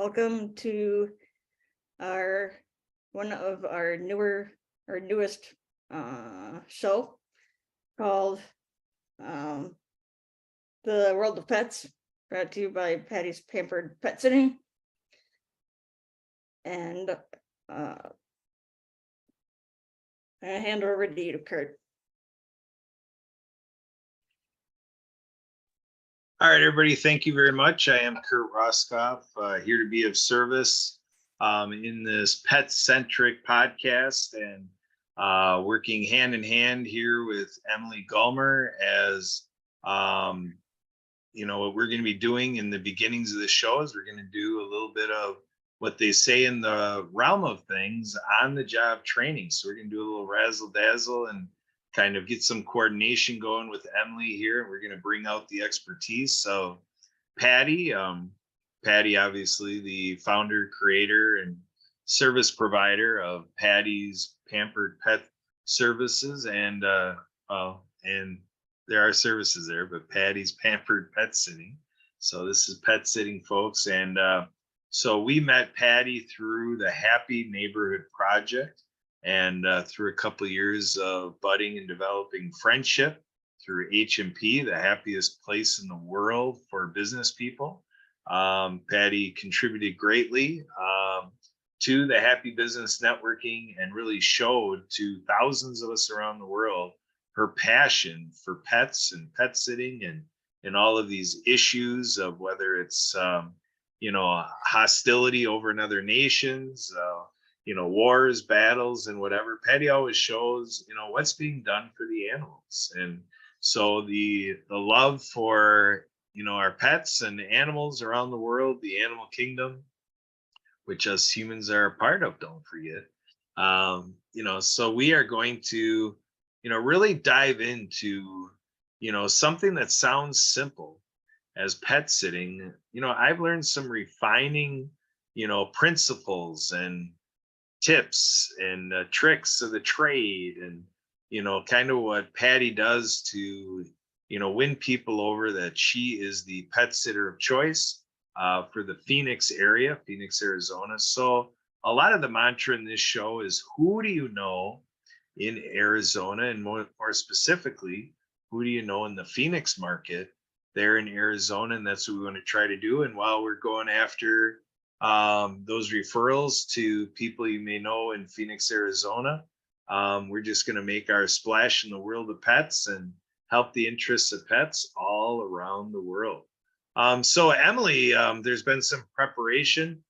welcome to one of our newest show called The World of Pets, brought to you by Patty's Pampered Pet Sitting. And I hand over to you, Kurt. All right, everybody, thank you very much. I am Kurt Roskoff, here to be of service in this pet-centric podcast, and working hand in hand here with Emily Gulmer as, what we're going to be doing in the beginnings of the show is we're going to do a little bit of what they say in the realm of things, on-the-job training. So we're going to do a little razzle-dazzle and kind of get some coordination going with Emily here. We're going to bring out the expertise. So Patty, obviously the founder, creator, and service provider of Patty's Pampered Pet Services. And there are services there, but Patty's Pampered Pet Sitting. So this is pet sitting, folks. And so we met Patty through the Happy Neighborhood Project. And through a couple of years of budding and developing friendship through HMP, the happiest place in the world for business people. Patty contributed greatly to the Happy Business Networking and really showed to thousands of us around the world her passion for pets and pet sitting and all of these issues of whether it's, hostility over in other nations, wars, battles, and whatever. Patty always shows, what's being done for the animals. And so the love for, our pets and animals around the world, the animal kingdom, which us humans are a part of, don't forget. So we are going to, really dive into, something that sounds simple as pet sitting. I've learned some refining, principles and tips and tricks of the trade, and kind of what Patty does to win people over that she is the pet sitter of choice for the Phoenix area, Phoenix, Arizona. So a lot of the mantra in this show is, who do you know in Arizona, and more specifically, who do you know in the Phoenix market there in Arizona? And that's what we want to try to do. And while we're going after those referrals to people you may know in Phoenix, Arizona, we're just going to make our splash in the world of pets and help the interests of pets all around the world. So Emily, there's been some preparation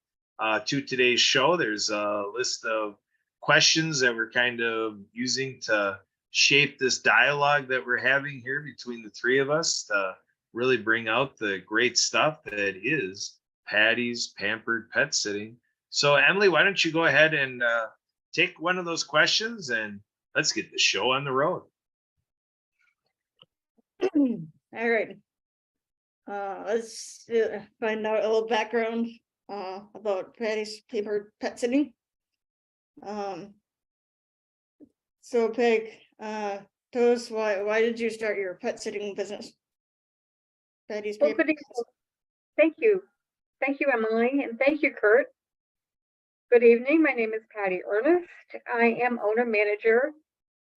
to today's show. There's a list of questions that we're kind of using to shape this dialogue that we're having here between the three of us to really bring out the great stuff that is Patty's Pampered Pet Sitting. So Emily, why don't you go ahead and take one of those questions and let's get the show on the road. All right. Let's find out a little background about Patty's Pampered Pet Sitting. So Peg, tell us why did you start your pet sitting business? Patty's Pampered. Thank you. Thank you, Emily, and thank you, Kurt. Good evening. My name is Patty Ernest. I am owner, manager,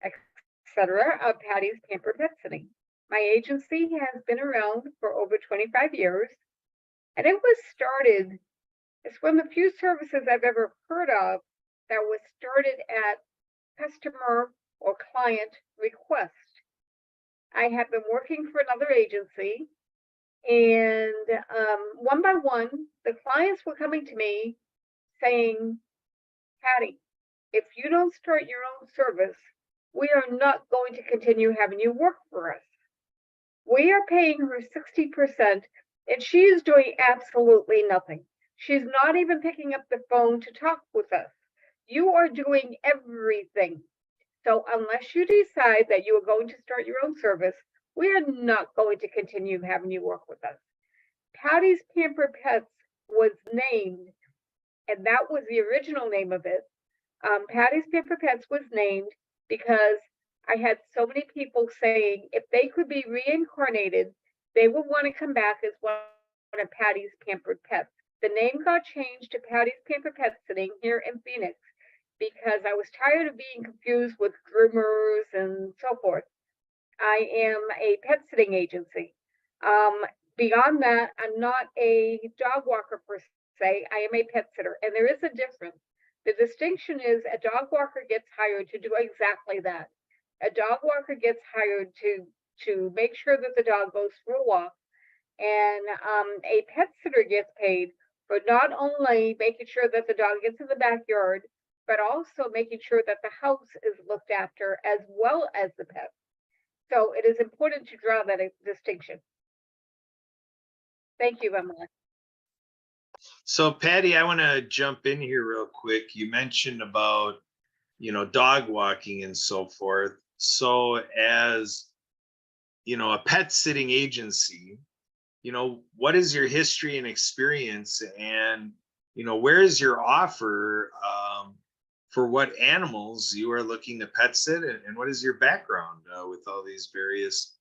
etc. of Patty's Pampered Pet Sitting. My agency has been around for over 25 years, and it was started, it's one of the few services I've ever heard of that was started at customer or client request. I have been working for another agency, and one by one, the clients were coming to me saying, Patty, if you don't start your own service, we are not going to continue having you work for us. We are paying her 60%, and she is doing absolutely nothing. She's not even picking up the phone to talk with us. You are doing everything. So unless you decide that you are going to start your own service, we are not going to continue having you work with us. Patty's Pampered Pets was named, and that was the original name of it. Patty's Pampered Pets was named because I had so many people saying if they could be reincarnated, they would want to come back as one of Patty's Pampered Pets. The name got changed to Patty's Pamper Pet Sitting here in Phoenix because I was tired of being confused with groomers and so forth. I am a pet sitting agency. Beyond that, I'm not a dog walker per se. I am a pet sitter, and there is a difference. The distinction is a dog walker gets hired to do exactly that. A dog walker gets hired to make sure that the dog goes for a walk, and a pet sitter gets paid for not only making sure that the dog gets in the backyard, but also making sure that the house is looked after as well as the pet. So it is important to draw that distinction. Thank you, Emily. So Patty, I want to jump in here real quick. You mentioned about, dog walking and so forth. So as, a pet sitting agency, what is your history and experience, and, where is your offer for what animals you are looking to pet sit, and what is your background with all these various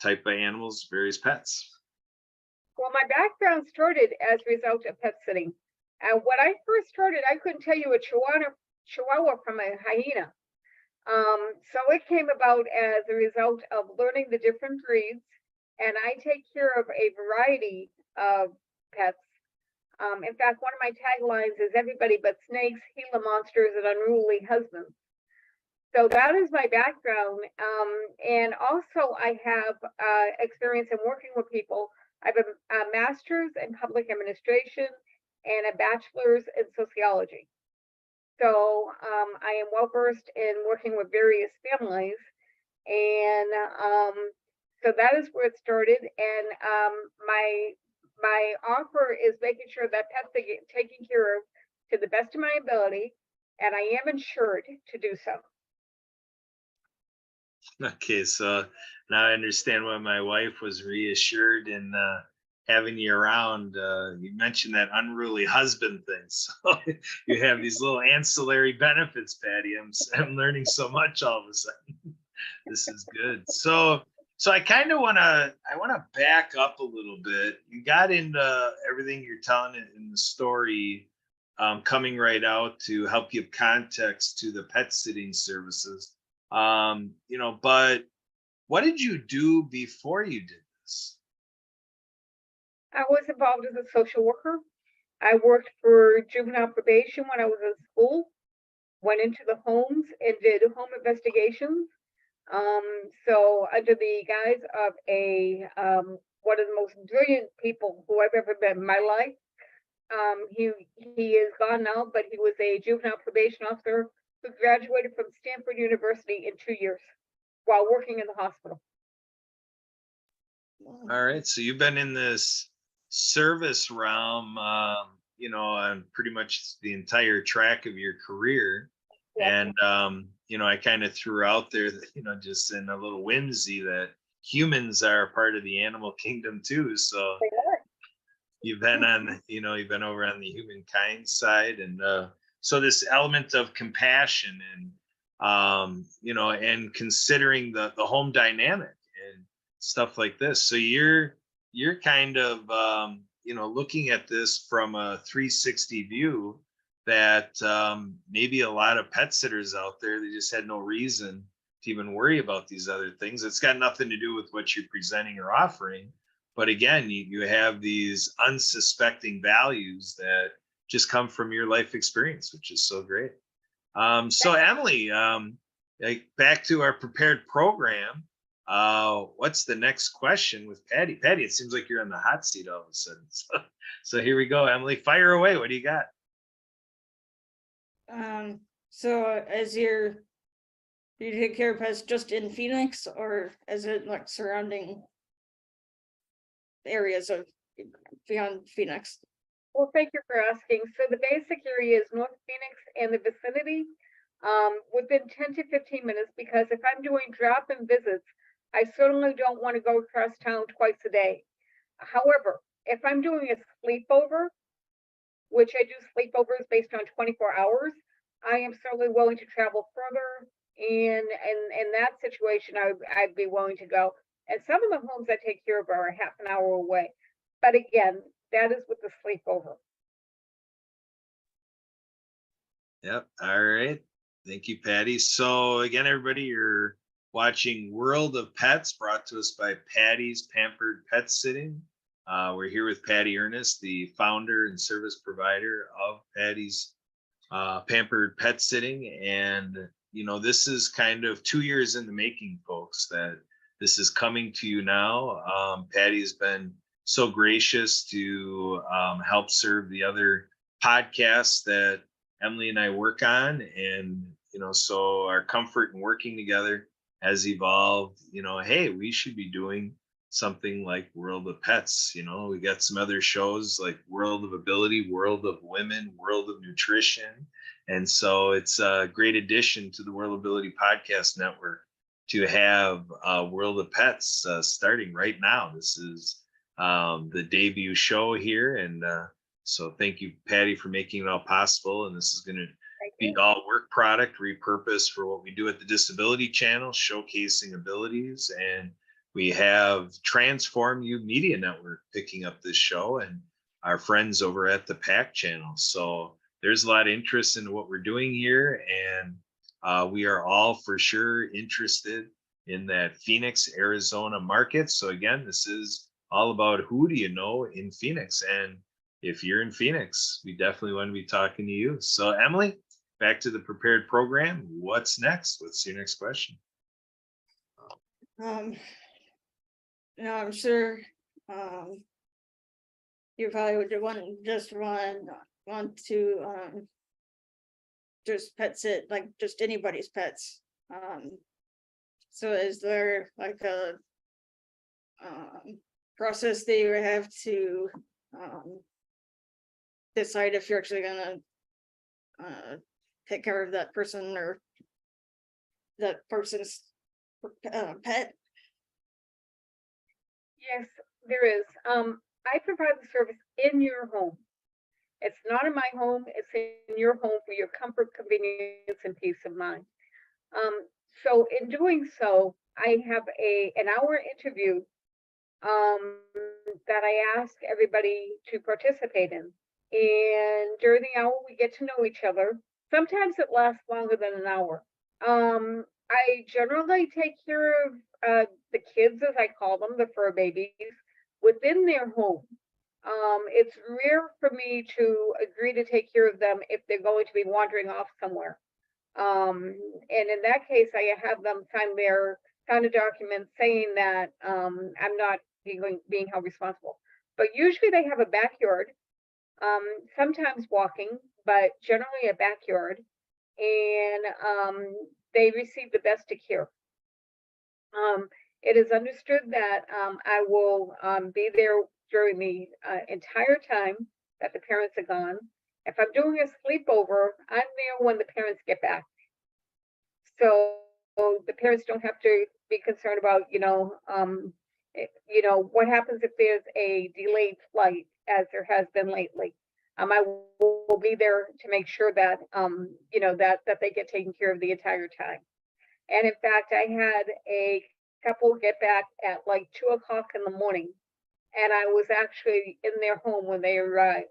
type of animals, various pets? Well, my background started as a result of pet sitting. And when I first started, I couldn't tell you a Chihuahua from a hyena. So it came about as a result of learning the different breeds, and I take care of a variety of pets. In fact, one of my taglines is everybody but snakes, Gila monsters, and unruly husbands. So that is my background. And also I have experience in working with people. I have a master's in public administration and a bachelor's in sociology. So I am well versed in working with various families. And so that is where it started. And my offer is making sure that pets are taken care of to the best of my ability, and I am insured to do so. Okay, so now I understand why my wife was reassured in having you around. You mentioned that unruly husband thing, so you have these little ancillary benefits, Patty. I'm learning so much all of a sudden. This is good. So I kind of want to back up a little bit. You got into everything you're telling in the story, coming right out to help give context to the pet sitting services. But what did you do before you did this? I was involved as a social worker. I worked for juvenile probation when I was in school, went into the homes and did home investigations. So under the guise of one of the most brilliant people who I've ever met in my life, he is gone now, but he was a juvenile probation officer who graduated from Stanford University in 2 years while working in the hospital. All right, so you've been in this service realm, on pretty much the entire track of your career. Yeah. And I kind of threw out there that, just in a little whimsy, that humans are a part of the animal kingdom too. So you've been you've been over on the humankind side, and so this element of compassion and and considering the home dynamic and stuff like this. So you're kind of looking at this from a 360 view, that maybe a lot of pet sitters out there, they just had no reason to even worry about these other things. It's got nothing to do with what you're presenting or offering. But again, you have these unsuspecting values that just come from your life experience, which is so great. So Emily, back to our prepared program. What's the next question with Patty? Patty, it seems like you're on the hot seat all of a sudden. So here we go, Emily. Fire away. What do you got? So do you take care of pets just in Phoenix, or is it like surrounding areas of beyond Phoenix? Well, thank you for asking. So the basic area is North Phoenix and the vicinity, within 10 to 15 minutes, because if I'm doing drop-in visits, I certainly don't want to go across town twice a day. However, if I'm doing a sleepover, which I do sleepovers based on 24 hours, I am certainly willing to travel further. And in that situation, I'd be willing to go. And some of the homes I take care of are a half an hour away. But again, that is with the sleepover. Yep. All right. Thank you, Patty. So again, everybody, you're watching World of Pets, brought to us by Patty's Pampered Pet Sitting. We're here with Patty Ernest, the founder and service provider of Patty's Pampered Pet Sitting. And, you know, this is kind of 2 years in the making, folks, that this is coming to you now. Patty's been so gracious to help serve the other podcasts that Emily and I work on. And, you know, so our comfort in working together has evolved. You know, hey, we should be doing something like World of Pets. You know, we got some other shows like World of Ability, World of Women, World of Nutrition. And so it's a great addition to the World of Ability Podcast Network to have World of Pets starting right now. This is the debut show here. And so thank you, Patty, for making it all possible. And this is going to be all work product repurposed for what we do at the Disability Channel, showcasing abilities. And we have Transform You Media Network picking up this show, and our friends over at the PAC channel. So there's a lot of interest in what we're doing here. And we are all for sure interested in that Phoenix, Arizona market. So again, this is all about who do you know in Phoenix. And if you're in Phoenix, we definitely want to be talking to you. So Emily, back to the prepared program. What's next? What's your next question? No, I'm sure you probably would want to just pet sit, like just anybody's pets. So is there like a process that you have to decide if you're actually gonna take care of that person or that person's pet? Yes, there is. I provide the service in your home. It's not in my home, it's in your home for your comfort, convenience, and peace of mind. So in doing so, I have an hour interview that I ask everybody to participate in. And during the hour, we get to know each other. Sometimes it lasts longer than an hour. I generally take care of the kids, as I call them, the fur babies, within their home. It's rare for me to agree to take care of them if they're going to be wandering off somewhere. And in that case, I have them sign a document saying that I'm not being held responsible. But usually they have a backyard, sometimes walking, but generally a backyard, and they receive the best of care. It is understood that I will be there during the entire time that the parents are gone. If I'm doing a sleepover, I'm there when the parents get back. So the parents don't have to be concerned about, what happens if there's a delayed flight, as there has been lately. I will be there to make sure that, that they get taken care of the entire time. And in fact, I had a couple get back at like 2 o'clock in the morning, and I was actually in their home when they arrived,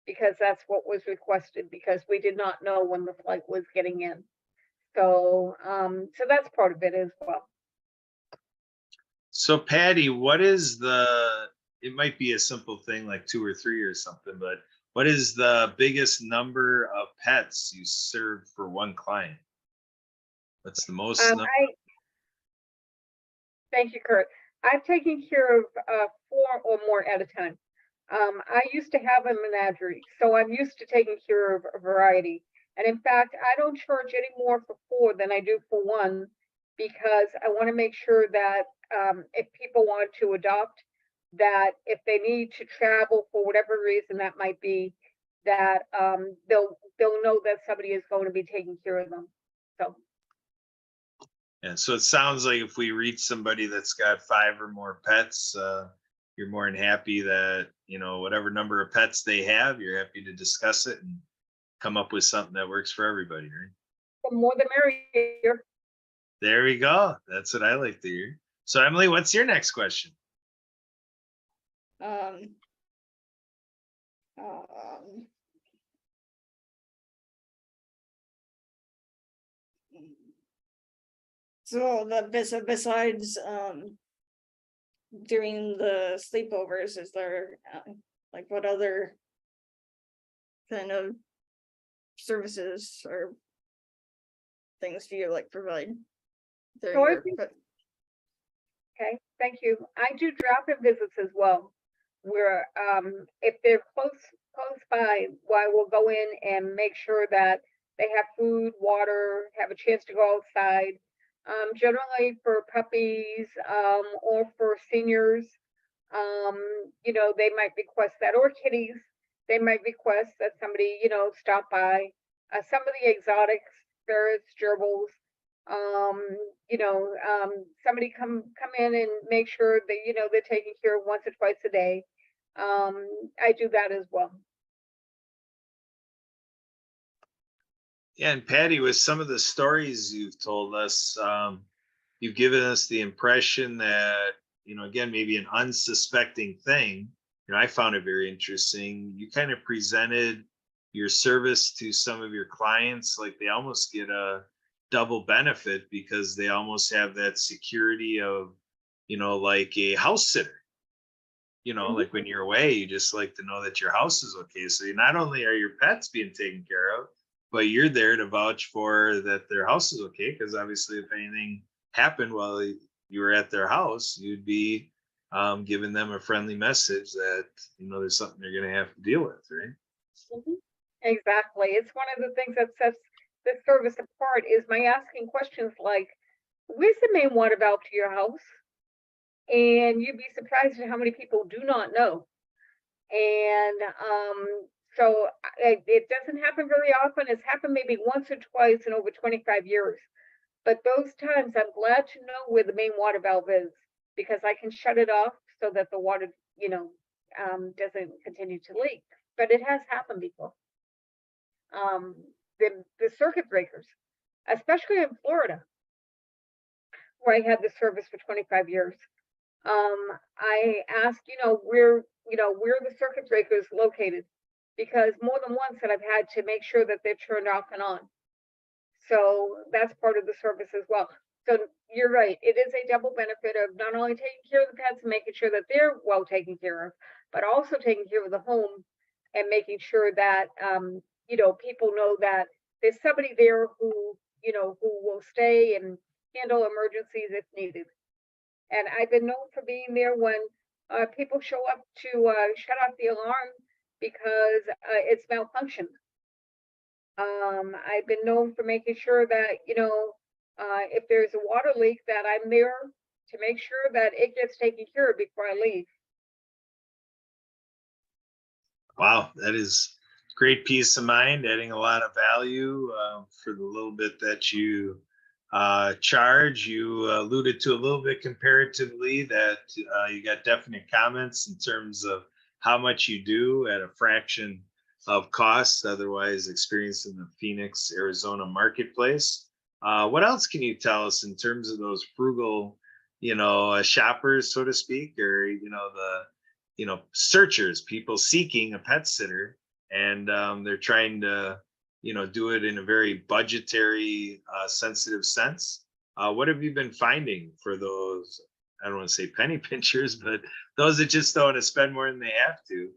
because that's what was requested, because we did not know when the flight was getting in. So, so that's part of it as well. So Patty, what is it might be a simple thing like 2 or 3 or something, but what is the biggest number of pets you serve for one client? What's the most number? Thank you, Kurt. I've taken care of 4 or more at a time. I used to have a menagerie, so I'm used to taking care of a variety. And in fact, I don't charge any more for 4 than I do for 1, because I want to make sure that if people want to adopt, that if they need to travel for whatever reason that might be, that they'll know that somebody is going to be taking care of them. So. And so it sounds like if we reach somebody that's got 5 or more pets, you're more than happy that, whatever number of pets they have, you're happy to discuss it and come up with something that works for everybody, right? The more the merrier. There we go. That's what I like to hear. So Emily, what's your next question? So besides doing the sleepovers, is there like what other kind of services or things do you like provide? during So I your think, pet- okay, thank you. I do drop-in visits as well, where if they're close by, why we'll go in and make sure that they have food, water, have a chance to go outside. Generally for puppies or for seniors, you know, they might request that, or kitties, they might request that somebody, you know, stop by. Some of the exotics, ferrets, gerbils, um, you know, somebody come in and make sure that, you know, they're taken care of once or twice a day. I do that as well. Yeah, and Patty, with some of the stories you've told us, you've given us the impression that, you know, again, maybe an unsuspecting thing. You know, I found it very interesting. You kind of presented your service to some of your clients like they almost get a double benefit because they almost have that security of, you know, like a house sitter. You know, Mhm. like when you're away, you just like to know that your house is okay. So you not only are your pets being taken care of, but you're there to vouch for that their house is okay. Because obviously, if anything happened while you were at their house, you'd be giving them a friendly message that, you know, there's something they're going to have to deal with, right? Mhm. Exactly. It's one of the things that sets this service apart is my asking questions like, where's the main water valve to your house? And you'd be surprised at how many people do not know. And so it doesn't happen very often. It's happened maybe once or twice in over 25 years. But those times I'm glad to know where the main water valve is because I can shut it off so that the water, you know, doesn't continue to leak. But it has happened before. Um, the circuit breakers, especially in Florida, where I had the service for 25 years. I asked, where the circuit breaker is located, because more than once that I've had to make sure that they're turned off and on. So that's part of the service as well. So you're right, it is a double benefit of not only taking care of the pets and making sure that they're well taken care of, but also taking care of the home and making sure that people know that there's somebody there who who will stay and handle emergencies if needed. And I've been known for being there when people show up to shut off the alarm because it's malfunctioned. I've been known for making sure that, if there's a water leak, that I'm there to make sure that it gets taken care of before I leave. Wow, that is great peace of mind, adding a lot of value for the little bit that you charge. You alluded to a little bit comparatively that you got definite comments in terms of how much you do at a fraction of cost otherwise experienced in the Phoenix, Arizona marketplace. What else can you tell us in terms of those frugal, shoppers, so to speak, or searchers, people seeking a pet sitter, and they're trying to do it in a very budgetary sensitive sense. What have you been finding for those, I don't want to say penny pinchers, but those that just don't want to spend more than they have to?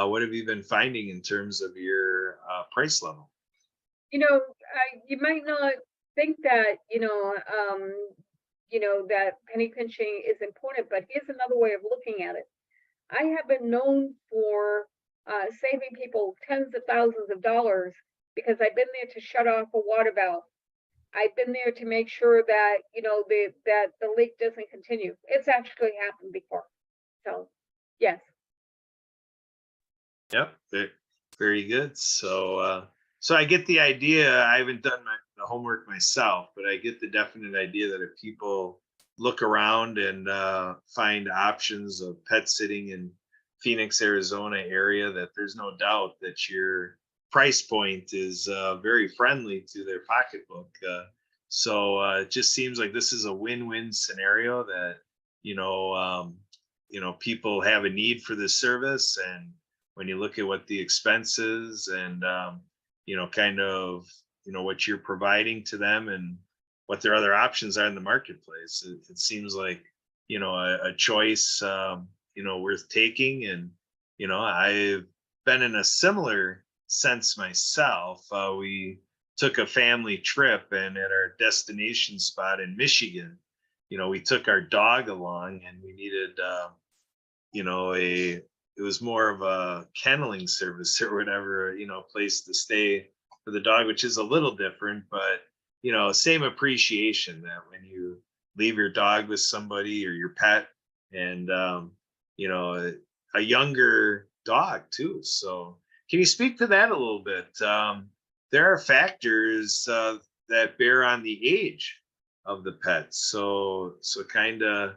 What have you been finding in terms of your price level? You might not think that, that penny pinching is important, but here's another way of looking at it. I have been known for saving people tens of thousands of dollars because I've been there to shut off a water valve. I've been there to make sure that that the leak doesn't continue. It's actually happened before. So, yes. Yep, very good. So I get the idea. I haven't done the homework myself, but I get the definite idea that if people look around and find options of pet sitting in Phoenix, Arizona area, that there's no doubt that your price point is very friendly to their pocketbook. It just seems like this is a win-win scenario that you know um, people have a need for this service, and when you look at what the expenses and kind of what you're providing to them and what their other options are in the marketplace. It seems like, a choice, worth taking. And, I've been in a similar sense myself. We took a family trip, and at our destination spot in Michigan, we took our dog along, and we needed, it was more of a kenneling service or whatever, place to stay for the dog, which is a little different, but same appreciation that when you leave your dog with somebody or your pet, and a younger dog too. So can you speak to that a little bit? There are factors that bear on the age of the pets. So kind of,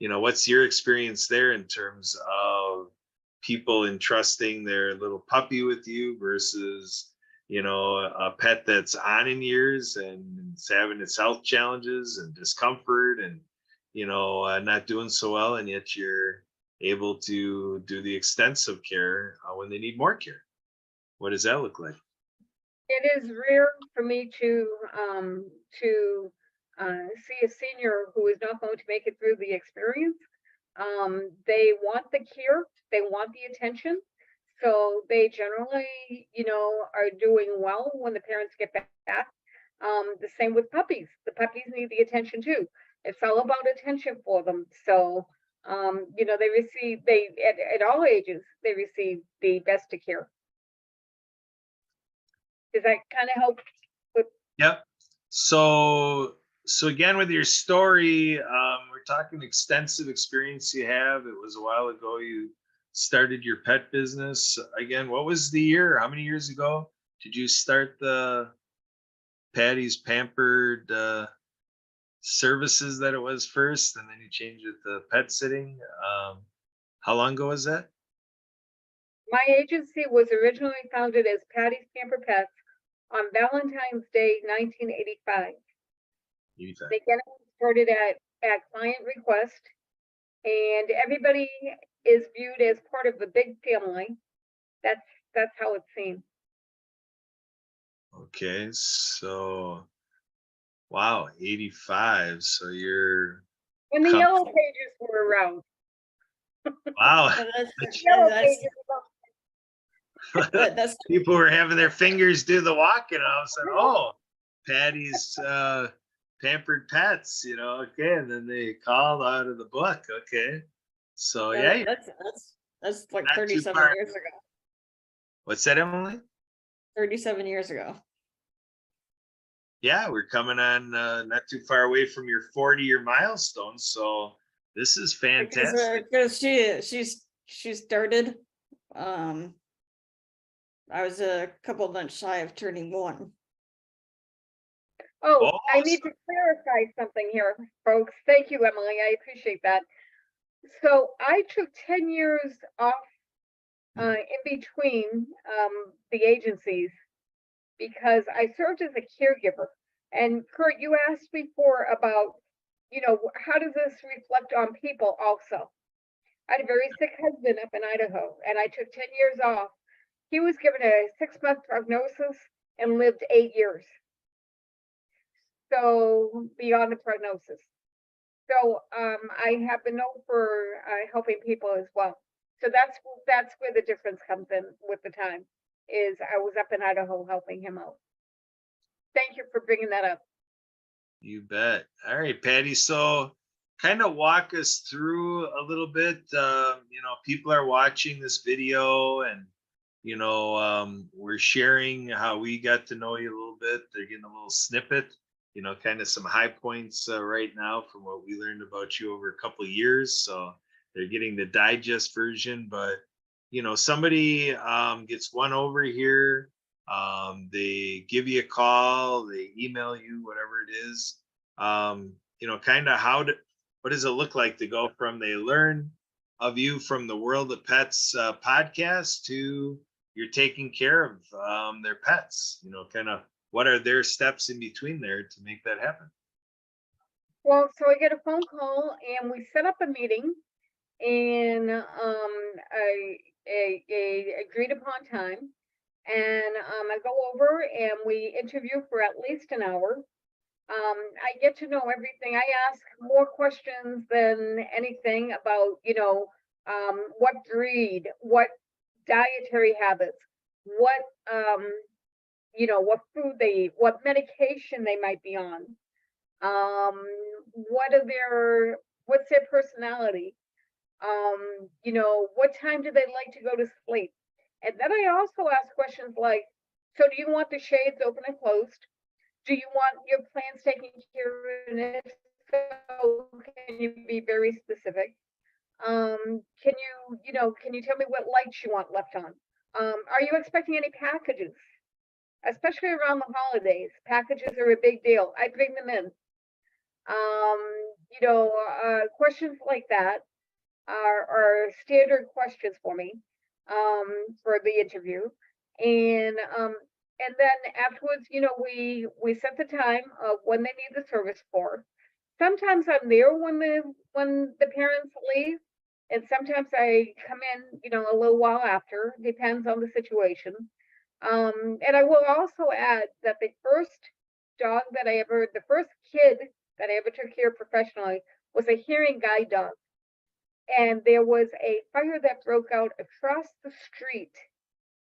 what's your experience there in terms of people entrusting their little puppy with you versus, a pet that's on in years and it's having its health challenges and discomfort and, not doing so well, and yet you're able to do the extensive care when they need more care. What does that look like? It is rare for me to see a senior who is not going to make it through the experience. They want the care, they want the attention, so they generally, are doing well when the parents get back. The same with puppies. The puppies need the attention too. It's all about attention for them. So, they at all ages, they receive the best of care. Does that kind of help with? Yep. So again, with your story, we're talking extensive experience you have. It was a while ago you started your pet business. Again, what was the year? How many years ago did you start the Patty's Pampered services that it was first, and then you changed it to pet sitting? How long ago was that? My agency was originally founded as Patty's Pamper Pets on Valentine's Day, 1985. 85. They get it started at client request, and everybody is viewed as part of the big family. That's how it's seen. Okay, so wow, 85. So you're When the com- yellow pages were around. wow. Yellow pages That's People were having their fingers do the walking. And all of a sudden, oh, Patty's Pampered Pets, okay. And then they called out of the book. Okay. So yeah, that's like not too 37 far. years ago. What's that, Emily? 37 years ago. Yeah, we're coming on not too far away from your 40-year milestone. So this is fantastic. Because she started. I was a couple of months shy of turning 1. Oh, I need to clarify something here, folks. Thank you, Emily. I appreciate that. So I took 10 years off in between the agencies because I served as a caregiver. And Kurt, you asked before about, how does this reflect on people also? I had a very sick husband up in Idaho, and I took 10 years off. He was given a 6-month prognosis and lived 8 years. So beyond the prognosis. So I have the note for helping people as well. So that's where the difference comes in with the time, is I was up in Idaho helping him out. Thank you for bringing that up. You bet. All right, Patty. So kind of walk us through a little bit. People are watching this video, and we're sharing how we got to know you a little bit. They're getting a little snippet, kind of some high points right now from what we learned about you over a couple of years. So they're getting the digest version, but somebody gets one over here. They give you a call, they email you, whatever it is. Kind of what does it look like to go from they learn of you from the World of Pets podcast to you're taking care of their pets? Kind of what are their steps in between there to make that happen? Well, so I get a phone call and we set up a meeting in a agreed upon time. And I go over and we interview for at least an hour. I get to know everything. I ask more questions than anything about, what breed, what dietary habits, what, what food they eat, what medication they might be on. Um, what's their personality? What time do they like to go to sleep? And then I also ask questions like, so do you want the shades open and closed? Do you want your plants taken care of? And if so, can you be very specific? Can you tell me what lights you want left on? Are you expecting any packages? Especially around the holidays, packages are a big deal. I bring them in. Questions like that are standard questions for me for the interview. And then afterwards, we set the time of when they need the service for. Sometimes I'm there when the parents leave, and sometimes I come in, a little while after, depends on the situation. And I will also add that the first kid that I ever took care of professionally was a hearing guide dog. And there was a fire that broke out across the street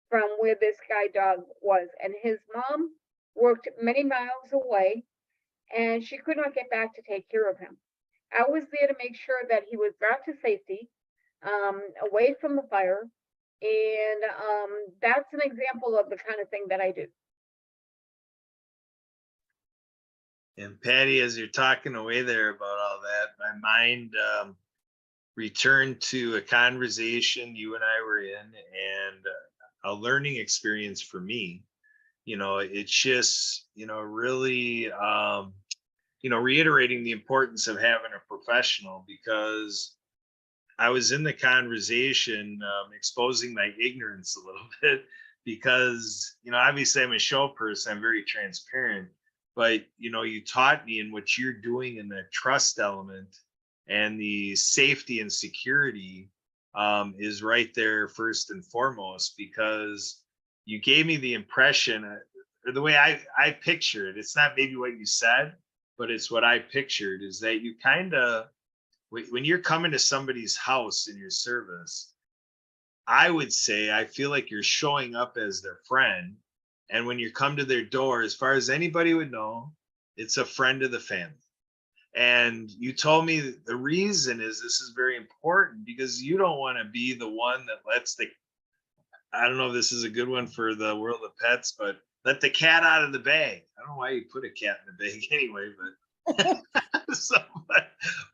from where this guide dog was. And his mom worked many miles away, and she could not get back to take care of him. I was there to make sure that he was brought to safety, away from the fire. And that's an example of the kind of thing that I do. And Patty, as you're talking away there about all that, my mind returned to a conversation you and I were in, and a learning experience for me. It's just, really, reiterating the importance of having a professional, because I was in the conversation exposing my ignorance a little bit, because, obviously I'm a show person, I'm very transparent, but, you taught me in what you're doing in the trust element and the safety and security is right there first and foremost, because you gave me the impression, or the way I picture it, it's not maybe what you said, but it's what I pictured, is that you kind of, when you're coming to somebody's house in your service, I would say I feel like you're showing up as their friend. And when you come to their door, as far as anybody would know, it's a friend of the family. And you told me the reason is this is very important, because you don't want to be the one that lets I don't know if this is a good one for the world of pets, but let the cat out of the bag. I don't know why you put a cat in the bag anyway, but so,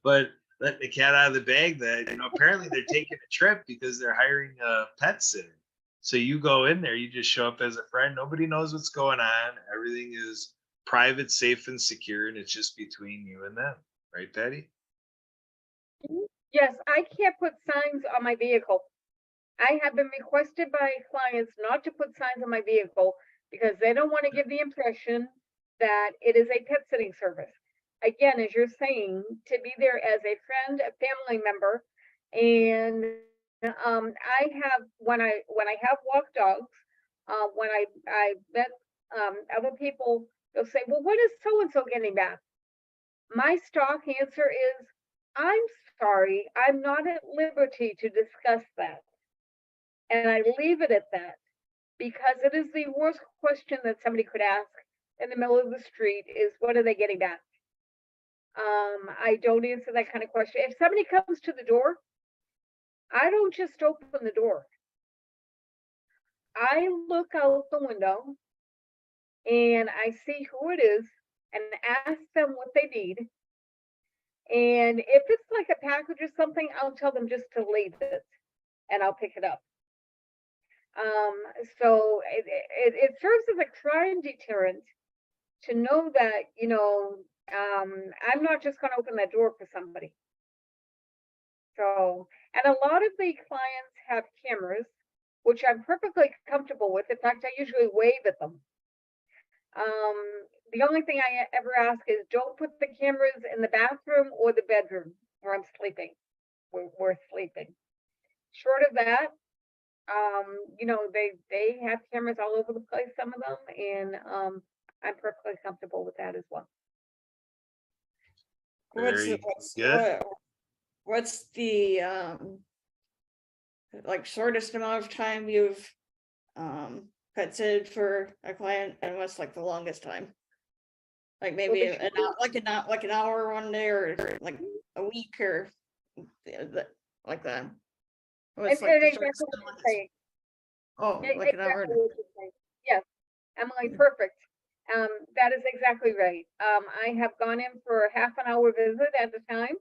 but let the cat out of the bag, that apparently they're taking a trip because they're hiring a pet sitter. So you go in there, you just show up as a friend. Nobody knows what's going on. Everything is private, safe, and secure, and it's just between you and them. Right, Patty? Yes, I can't put signs on my vehicle. I have been requested by clients not to put signs on my vehicle because they don't want to give the impression that it is a pet sitting service. Again, as you're saying, to be there as a friend, a family member, and I have when I have walked dogs, when I met other people, they'll say, "Well, what is so and so getting back?" My stock answer is, "I'm sorry, I'm not at liberty to discuss that." And I leave it at that, because it is the worst question that somebody could ask in the middle of the street is, what are they getting back? I don't answer that kind of question. If somebody comes to the door, I don't just open the door. I look out the window and I see who it is and ask them what they need. And if it's like a package or something, I'll tell them just to leave it and I'll pick it up. So it serves as a crime deterrent to know that, I'm not just going to open that door for somebody. So, and a lot of the clients have cameras, which I'm perfectly comfortable with. In fact, I usually wave at them. The only thing I ever ask is, don't put the cameras in the bathroom or the bedroom where I'm sleeping. We're sleeping. Short of that, they have cameras all over the place, some of them, and I'm perfectly comfortable with that as well. Very good. What's the like shortest amount of time you've pet sitted for a client, and what's like the longest time? Like maybe like an hour one day, or like a week, or like that. What's like the exactly shortest what and you're longest? saying. Oh, like an hour. Exactly what you're saying. Yes, Emily, Mm. perfect. That is exactly right. I have gone in for a half an hour visit at a time,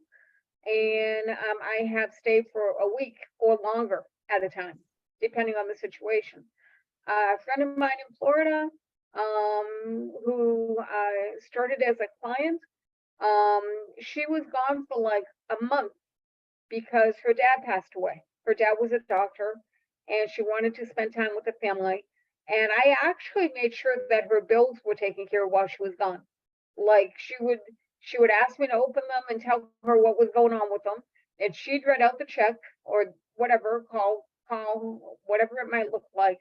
and I have stayed for a week or longer at a time, depending on the situation. A friend of mine in Florida, who started as a client, she was gone for like a month because her dad passed away. Her dad was a doctor, and she wanted to spend time with the family. And I actually made sure that her bills were taken care of while she was gone. Like she would ask me to open them and tell her what was going on with them, and she'd write out the check or whatever, call whatever it might look like,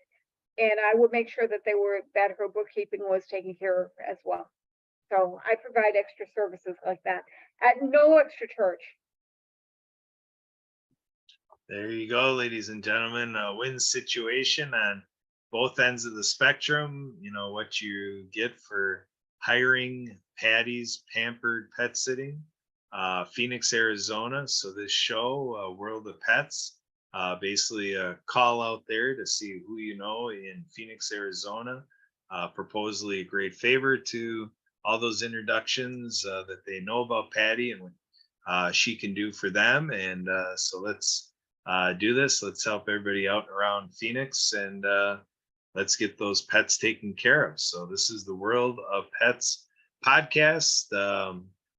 and I would make sure that that her bookkeeping was taken care of as well. So I provide extra services like that at no extra charge. There you go, ladies and gentlemen. A win situation on both ends of the spectrum. You know what you get for hiring Patty's Pampered Pet Sitting, Phoenix, Arizona. So this show, World of Pets, basically a call out there to see who you know in Phoenix, Arizona. Proposally a great favor to all those introductions that they know about Patty and what she can do for them. And so let's do this. Let's help everybody out around Phoenix, and let's get those pets taken care of. So this is the World of Pets podcast,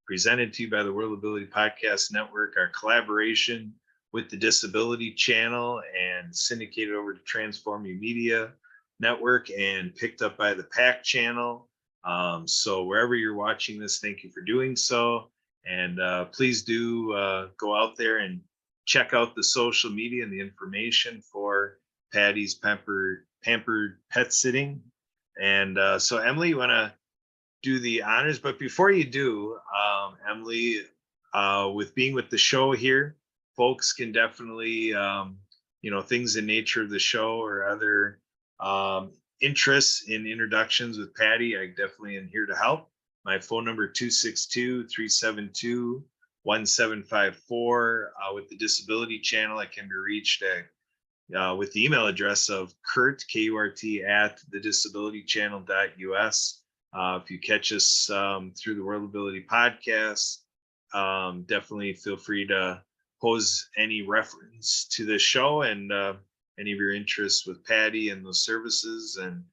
presented to you by the World of Ability Podcast Network, our collaboration with the Disability Channel and syndicated over to Transform You Media Network and picked up by the PAC Channel. So wherever you're watching this, thank you for doing so. And please do go out there and check out the social media and the information for Patty's Pampered Pet Sitting. And so Emily, you want to do the honors, but before you do, Emily, with being with the show here, folks can definitely, things in nature of the show or other interests in introductions with Patty, I definitely am here to help. My phone number 262-372-1754. With the Disability Channel, I can be reached at with the email address of Kurt, K-U-R-T, at thedisabilitychannel.us. If you catch us through the World Ability Podcast, definitely feel free to pose any reference to this show and any of your interests with Patty and those services, and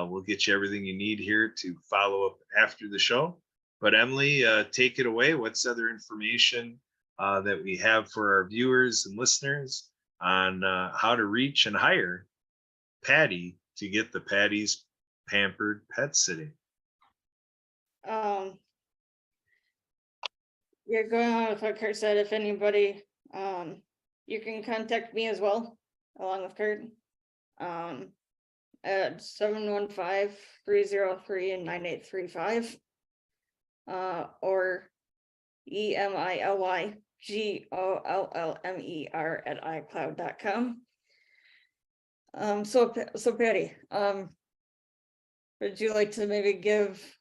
we'll get you everything you need here to follow up after the show. But Emily, take it away. What's other information that we have for our viewers and listeners on how to reach and hire Patty to get the Patty's Pampered Pet Sitting? Yeah, going on with what Kurt said, if anybody, you can contact me as well, along with Kurt, at 715-303-9835, or EMILYGOLLMER@iCloud.com. So Patty, would you like to maybe give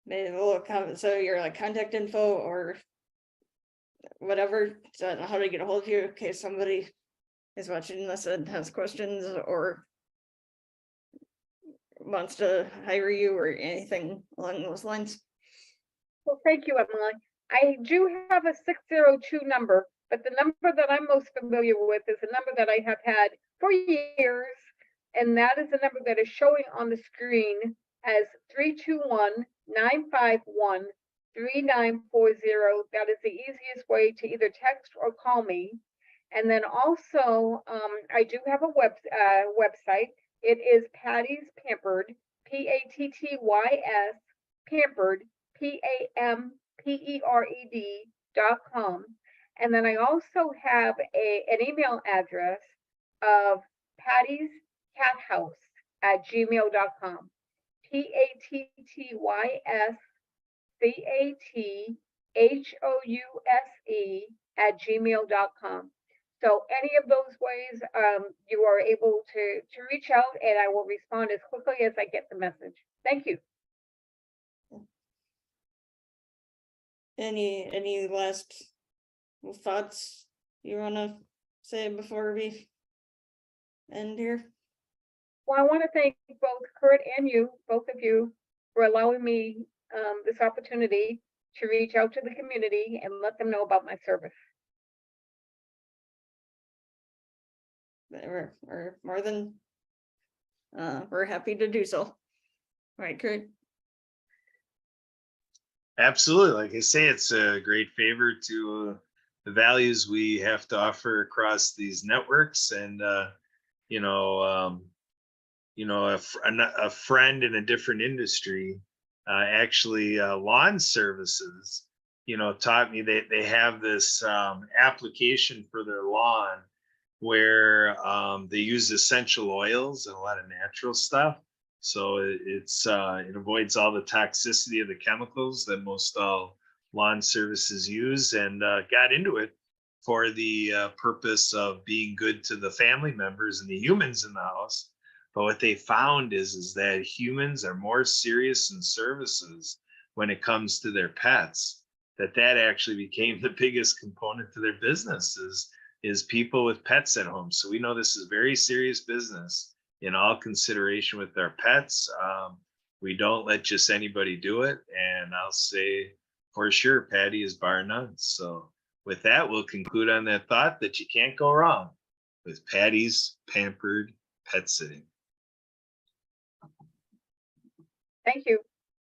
maybe a little comment, so your like contact info or whatever, so I don't know how to get a hold of you in case somebody is watching this and has questions or wants to hire you or anything along those lines? Well, thank you, Emily. I do have a 602 number, but the number that I'm most familiar with is a number that I have had for years, and that is the number that is showing on the screen as 321-951-3940. That is the easiest way to either text or call me. And then also, I do have a website. It is Patty's Pampered, PATTYS, Pampered, PAMPERED.com. And then I also have an email address of Patty's Cat House at gmail.com. PATTYS CATHOUSE@gmail.com. So any of those ways, you are able to reach out, and I will respond as quickly as I get the message. Thank you. Any last thoughts you wanna say before we end here? Well, I want to thank both Kurt and you, both of you, for allowing me this opportunity to reach out to the community and let them know about my service. We're more than we're happy to do so. Right, Kurt? Absolutely. Like I say, it's a great favor to the values we have to offer across these networks, and you know, a friend in a different industry, actually, lawn services, taught me that they have this application for their lawn where they use essential oils and a lot of natural stuff. So it avoids all the toxicity of the chemicals that most all lawn services use, and got into it for the purpose of being good to the family members and the humans in the house. But what they found is that humans are more serious in services when it comes to their pets. That actually became the biggest component to their business is people with pets at home. So we know this is very serious business in all consideration with our pets. We don't let just anybody do it. And I'll say for sure, Patty is bar none. So with that, we'll conclude on that thought that you can't go wrong with Patty's Pampered Pet Sitting. Thank you.